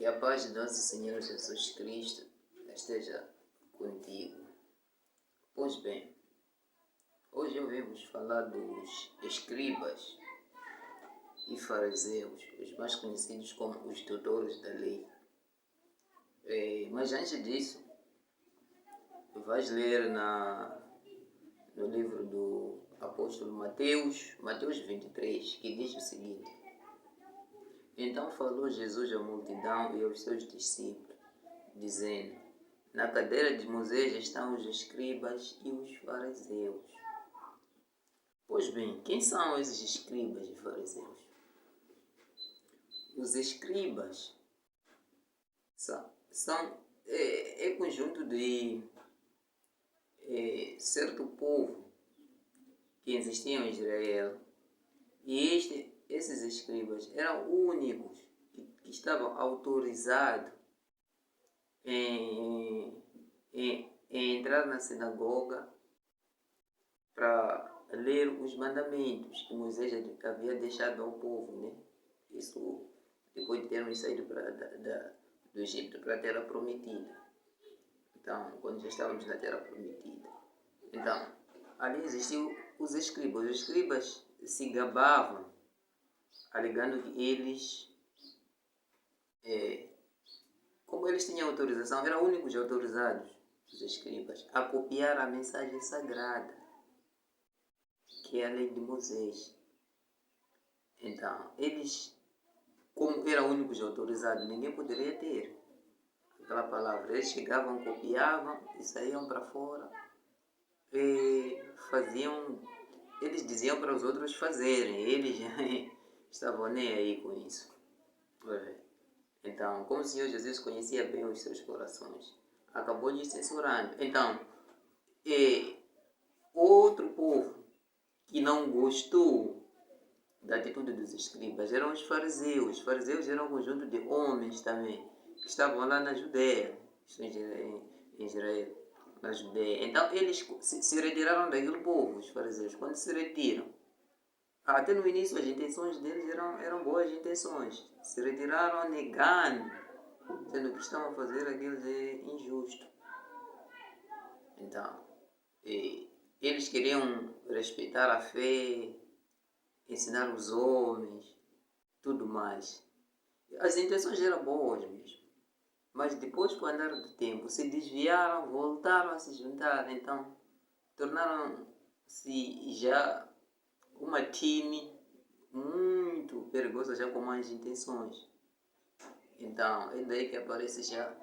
Que a paz de nosso Senhor Jesus Cristo esteja contigo. Pois bem, hoje ouvimos falar dos escribas e fariseus, os mais conhecidos como os tutores da lei. Mas antes disso, vais ler no livro do apóstolo Mateus 23, que diz o seguinte: Então falou Jesus à multidão e aos seus discípulos, dizendo: Na cadeira de Moisés estão os escribas e os fariseus. Pois bem, quem são esses escribas e fariseus? Os escribas são conjunto de certo povo que existia em Israel, e esses escribas eram únicos que estavam autorizados em entrar na sinagoga para ler os mandamentos que Moisés havia deixado ao povo, né? Isso depois de termos saído do Egito para a Terra Prometida. Então, quando já estávamos na Terra Prometida. Então, ali existiam os escribas. Os escribas se gabavam, alegando que eles, como eles tinham autorização, eram únicos autorizados, os escribas, a copiar a mensagem sagrada, que é a lei de Moisés. Então, eles, como eram únicos autorizados, ninguém poderia ter aquela palavra. Eles chegavam, copiavam e saíam para fora e eles diziam para os outros fazerem, eles estavam nem aí com isso. Então, como o Senhor Jesus conhecia bem os seus corações, acabou lhes censurando. Então, outro povo que não gostou da atitude dos escribas eram os fariseus. Os fariseus eram um conjunto de homens também, que estavam lá na Judéia, em Israel, na Judéia. Então, eles se retiraram daquele povo, os fariseus. Quando se retiram, até no início as intenções deles eram boas intenções. Se retiraram negando, sendo que estão a fazer aquilo de injusto. Então, eles queriam respeitar a fé, ensinar os homens, tudo mais. As intenções eram boas mesmo. Mas depois, com o andar do tempo, se desviaram, voltaram a se juntar. Então, tornaram-se já uma time muito perigosa, já com más intenções. Então, é daí que aparece já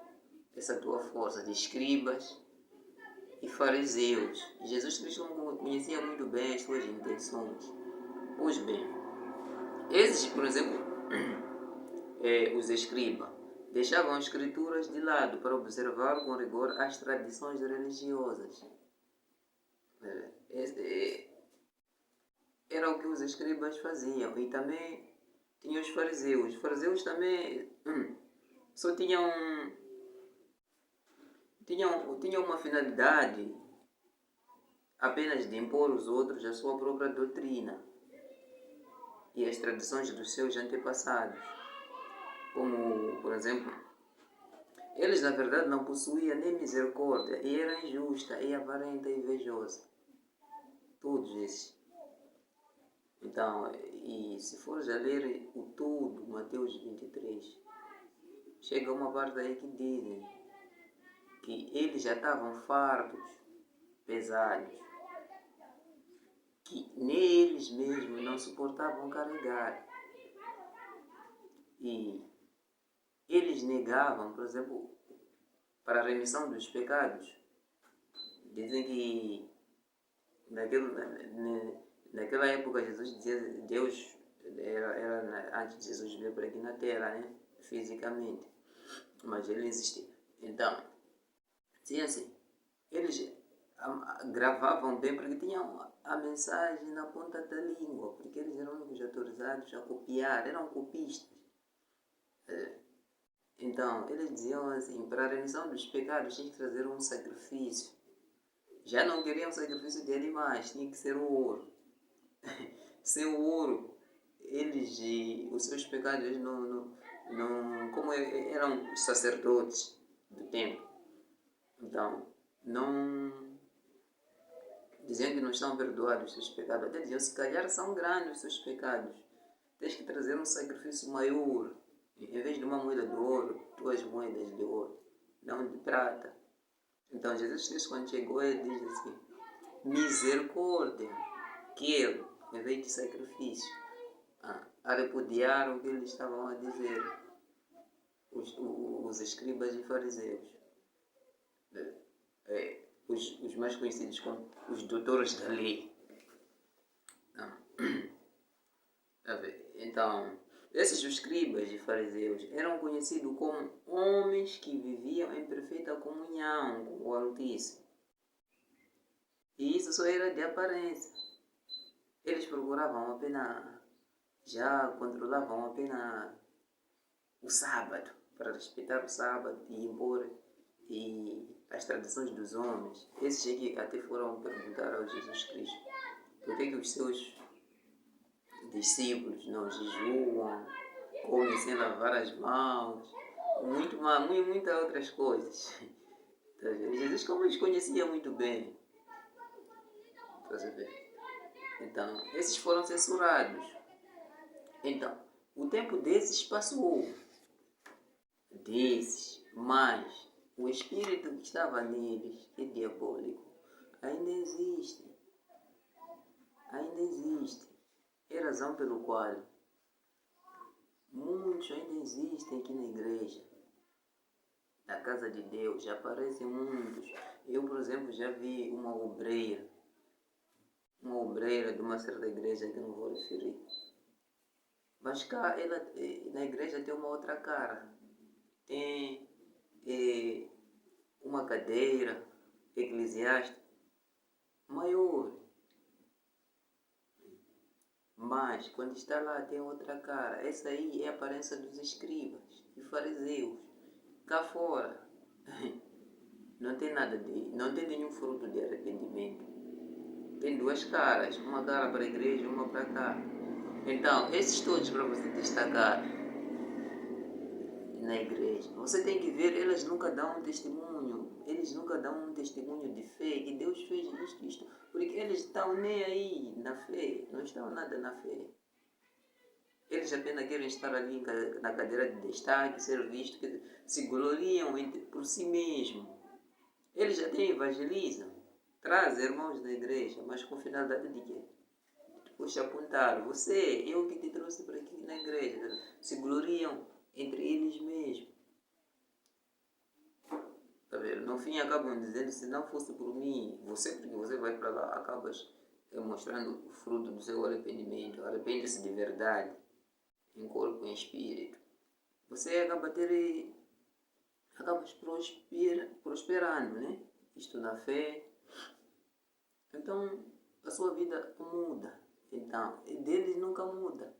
essa tua força de escribas e fariseus. Jesus Cristo conhecia muito bem as suas intenções. Pois bem, esses, por exemplo, os escribas, deixavam as escrituras de lado para observar com rigor as tradições religiosas. Era o que os escribas faziam. E também tinha os fariseus. Os fariseus também só tinham uma finalidade apenas de impor aos outros a sua própria doutrina e as tradições dos seus antepassados. Como, por exemplo, eles na verdade não possuíam nem misericórdia, e era injusta, e avarenta e invejosa. Todos esses. Então, e se fores a ler o todo, Mateus 23, chega uma parte aí que dizem que eles já estavam fartos, pesados, que nem eles mesmos não suportavam carregar. E eles negavam, por exemplo, para a remissão dos pecados. Dizem que naquela época Jesus dizia, Deus era antes de Jesus vir por aqui na Terra, né? Fisicamente, mas ele existia. Então, sim, assim, eles gravavam bem porque tinham a mensagem na ponta da língua, porque eles eram únicos autorizados a copiar, eram copistas. Então, eles diziam assim, para a remissão dos pecados tinha que trazer um sacrifício. Já não queriam sacrifício de animais, tinha que ser o ouro. Sem o ouro, os seus pecados, como como eram os sacerdotes do templo, então não diziam que não estão perdoados os seus pecados, até diziam, se calhar são grandes os seus pecados, tens que trazer um sacrifício maior, em vez de uma moeda de ouro, 2 moedas de ouro, não de prata. Então Jesus Cristo, quando chegou, ele diz assim, misericórdia, quero, em vez de sacrifício, a repudiar o que eles estavam a dizer, os escribas e fariseus, os mais conhecidos como os doutores da lei. Então, esses escribas e fariseus eram conhecidos como homens que viviam em perfeita comunhão com o Altíssimo. E isso só era de aparência. Eles procuravam apenas, já controlavam apenas o sábado, para respeitar o sábado e impor as tradições dos homens. Esses aqui até foram perguntar ao Jesus Cristo por que os seus discípulos não jejuam, comem sem lavar as mãos, muitas outras coisas. Jesus, como eles conheciam muito bem. Então, esses foram censurados. Então, o tempo desses passou. Mas o espírito que estava neles, que é diabólico, ainda existe. Ainda existe. É a razão pelo qual muitos ainda existem aqui na igreja, na casa de Deus, já aparecem muitos. Eu, por exemplo, já vi uma obreira de uma certa igreja que não vou referir. Mas cá, ela, na igreja tem uma outra cara. Tem uma cadeira eclesiástica maior. Mas, quando está lá, tem outra cara. Essa aí é a aparência dos escribas e fariseus. Cá fora, não tem nenhum fruto de arrependimento. Tem 2 caras, uma cara para a igreja e uma para cá. Então, esses todos para você destacar na igreja, você tem que ver, eles nunca dão um testemunho de fé, que Deus fez isto, porque eles estão nem aí na fé, não estão nada na fé. Eles apenas querem estar ali na cadeira de destaque, ser vistos, que se gloriam por si mesmos. Eles até evangelizam, trazem irmãos da igreja, mas com finalidade de quê? Depois te apontar, eu que te trouxe para aqui na igreja, se gloriam entre eles mesmos. Tá vendo? No fim acabam dizendo, se não fosse por mim, porque você vai para lá, acabas mostrando o fruto do seu arrependimento. Arrepende-se de verdade, em corpo e em espírito. Você acabas prosperando, né? Isto na fé. Então, a sua vida muda. Então, deles nunca muda.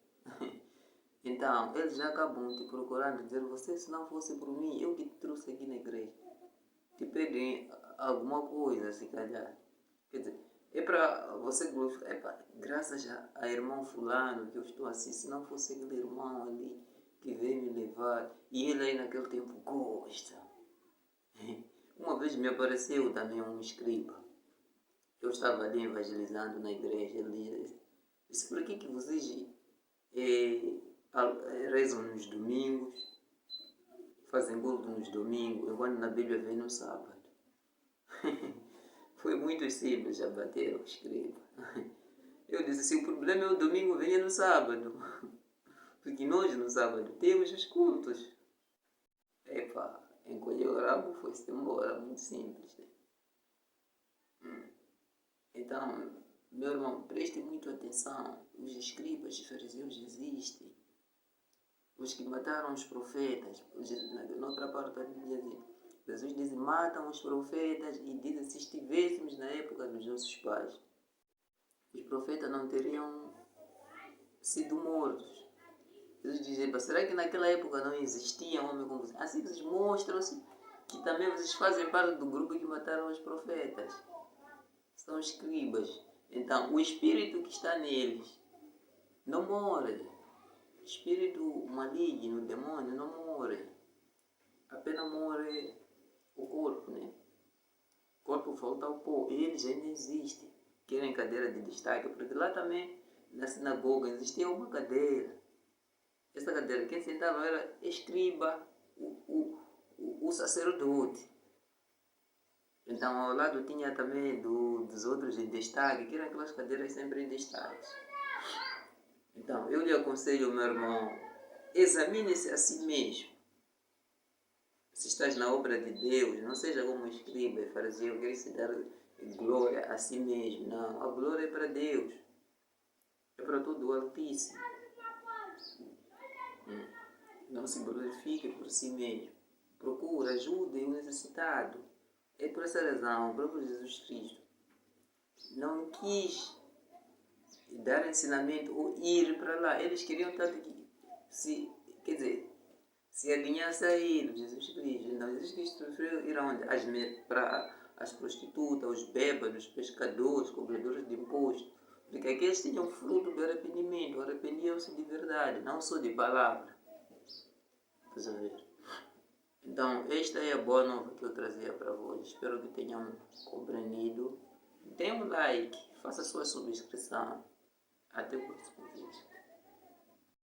Então, eles já acabam te procurando, dizer, você, se não fosse por mim, eu que te trouxe aqui na igreja. Te pedem alguma coisa, se calhar. Quer dizer, é para você glorificar, graças a irmão fulano que eu estou assim, se não fosse aquele irmão ali que veio me levar, e ele aí naquele tempo gosta. Uma vez me apareceu também um escriba. Eu estava ali evangelizando na igreja, ele disse, por que vocês rezam nos domingos, fazem culto nos domingos, enquanto na Bíblia vem no sábado? Foi muito simples a bater o escriba. Eu disse, se o problema é o domingo, venha no sábado. Porque nós no sábado temos os cultos. Encolheu o rabo, foi-se embora, muito simples. Então, meu irmão, preste muito atenção. Os escribas e fariseus existem. Os que mataram os profetas, na outra parte da Bíblia diz, Jesus diz, matam os profetas e diz, se estivéssemos na época dos nossos pais, os profetas não teriam sido mortos. Jesus diz, será que naquela época não existia homem como vocês? Assim vocês mostram-se que também vocês fazem parte do grupo que mataram os profetas. São escribas. Então, o espírito que está neles não morre. O espírito maligno, o demônio, não morre. apenas morre o corpo, né? O corpo volta ao pó, eles ainda existem. Querem cadeira de destaque, porque lá também, na sinagoga, existia uma cadeira. Essa cadeira, quem sentava era escriba, o sacerdote. Então, ao lado tinha também dos outros em destaque, que eram aquelas cadeiras sempre em destaque. Então, eu lhe aconselho, meu irmão, examine-se a si mesmo. Se estás na obra de Deus, não seja como escriba e fariseu, querer se dar glória a si mesmo. Não, a glória é para Deus. É para todo o Altíssimo. Não se glorifique por si mesmo. Procura, ajude o necessitado. É por essa razão, o próprio Jesus Cristo não quis dar ensinamento ou ir para lá. Eles queriam tanto que se alinhasse a ele, Jesus Cristo. Então, Jesus Cristo preferiu ir aonde? Para as prostitutas, os bêbados, os pescadores, cobradores de impostos. Porque aqueles tinham fruto do arrependimento, arrependiam-se de verdade, não só de palavra. Estás a ver? Então, esta é a boa nova que eu trazia para vós. Espero que tenham compreendido. Dê um like, faça sua subscrição. Até o próximo vídeo.